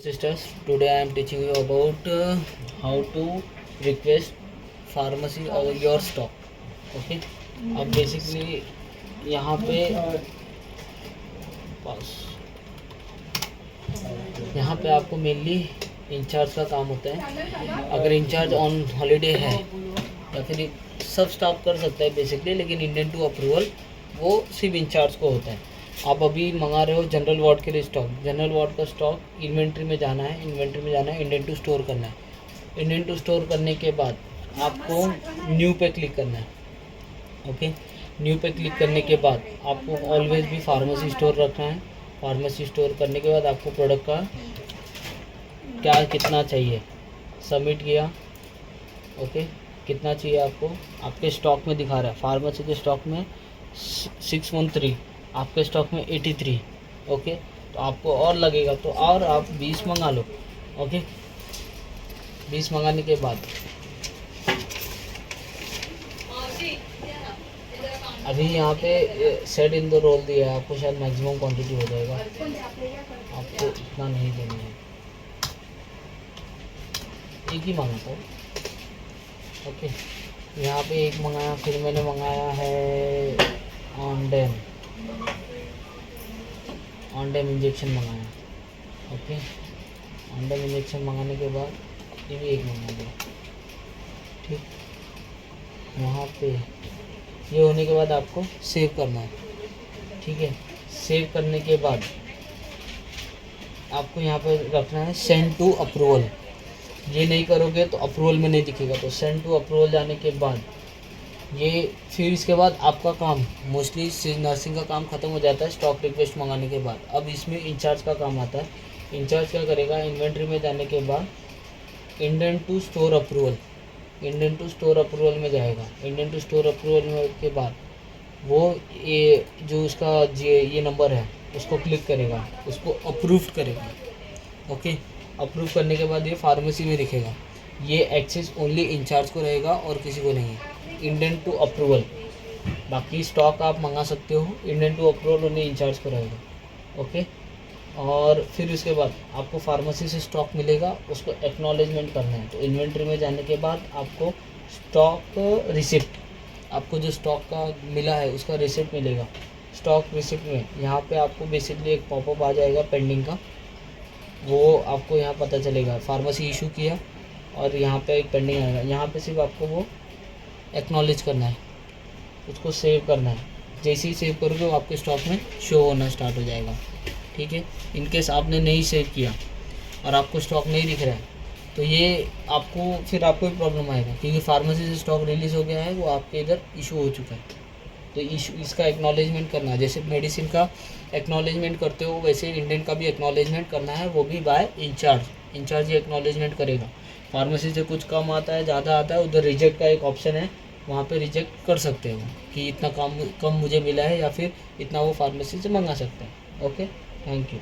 Sisters, today I am teaching you about how to request pharmacy or your stock. Okay, अब basically यहाँ पे पास यहाँ पे आपको मेनली इंचार्ज का काम होता है। अगर इंचार्ज ऑन हॉलीडे है या फिर सब स्टाफ कर सकता है बेसिकली, लेकिन इंडियन टू अप्रूवल वो सिर्फ इंचार्ज को होता है। आप अभी मंगा रहे हो जनरल वार्ड के लिए स्टॉक, जनरल वार्ड का स्टॉक इन्वेंट्री में जाना है, इंडियन टू स्टोर करना है। इंडियन टू स्टोर करने के बाद आपको न्यू पे क्लिक करना है। ओके, न्यू पे क्लिक करने के बाद आपको ऑलवेज भी फार्मेसी स्टोर रखना है। फार्मेसी स्टोर करने के बाद आपको प्रोडक्ट का क्या कितना चाहिए सबमिट किया। ओके, कितना चाहिए आपको, आपके स्टॉक में दिखा रहा है। फार्मेसी के स्टॉक में 613, आपके स्टॉक में 83। ओके, तो आपको और लगेगा तो और आप 20 मंगा लो। ओके, 20 मंगाने के बाद अभी यहाँ पे सेट इन द रोल दिया है, आपको शायद मैक्सिमम क्वांटिटी हो जाएगा, आपको इतना नहीं देना है, एक ही मंगा था। ओके, यहाँ पे एक मंगाया, फिर मैंने मंगाया है ऑनडेम इंजेक्शन मंगाया। ओके, ऑनडेम इंजेक्शन मंगाने के बाद ये भी एक मंगा दिया। ठीक, वहाँ पे ये होने के बाद आपको सेव करना है। ठीक है, सेव करने के बाद आपको यहाँ पे रखना है सेंड टू अप्रूवल। ये नहीं करोगे तो अप्रूवल में नहीं दिखेगा, तो सेंड टू अप्रूवल जाने के बाद ये फिर इसके बाद आपका काम मोस्टली नर्सिंग का काम ख़त्म हो जाता है स्टॉक रिक्वेस्ट मंगाने के बाद। अब इसमें इंचार्ज का काम आता है। इंचार्ज क्या करेगा, इन्वेंट्री में जाने के बाद इंडियन टू स्टोर अप्रूवल में जाएगा। इंडियन टू स्टोर अप्रूवल में के बाद वो ये जो उसका ये नंबर है उसको क्लिक करेगा, उसको अप्रूव करेगा। ओके, अप्रूव करने के बाद ये फार्मेसी में दिखेगा। ये एक्सेस ओनली इंचार्ज को रहेगा और किसी को नहीं है। इंडियन टू अप्रूवल, बाकी स्टॉक आप मंगा सकते हो, Indian to approval only incharge को रहेगा। ओके, और फिर उसके बाद आपको फार्मेसी से स्टॉक मिलेगा, उसको एक्नॉलेजमेंट करना है। तो इन्वेंट्री में जाने के बाद आपको स्टॉक रिसिप्ट, आपको जो स्टॉक का मिला है उसका रिसिप्ट मिलेगा। स्टॉक रिसिप्ट में यहाँ पे आपको बेसिकली एक पॉपअप आ जाएगा पेंडिंग का, वो आपको यहाँ पता चलेगा फार्मेसी इशू किया, और यहाँ पे एक पेंडिंग आएगा। यहाँ पे सिर्फ आपको वो एक्नॉलेज करना है, उसको सेव करना है। जैसे ही सेव करोगे वो आपके स्टॉक में शो होना स्टार्ट हो जाएगा। ठीक है, इनकेस आपने नहीं सेव किया और आपको स्टॉक नहीं दिख रहा है तो ये आपको भी प्रॉब्लम आएगा, क्योंकि फार्मेसी से स्टॉक रिलीज़ हो गया है, वो आपके इधर इशू हो चुका है। तो इसका एक्नॉलेजमेंट करना है। जैसे मेडिसिन का एक्नॉलेजमेंट करते हो वैसे इंडियन का भी एक्नॉलेजमेंट करना है, वो भी बाय इंचार्ज ही एक्नॉलेजमेंट करेगा। फार्मेसी से कुछ कम आता है, ज़्यादा आता है, उधर रिजेक्ट का एक ऑप्शन है, वहाँ पे रिजेक्ट कर सकते हो कि इतना कम मुझे मिला है, या फिर इतना वो फार्मेसी से मंगा सकते हैं। Okay, thank you.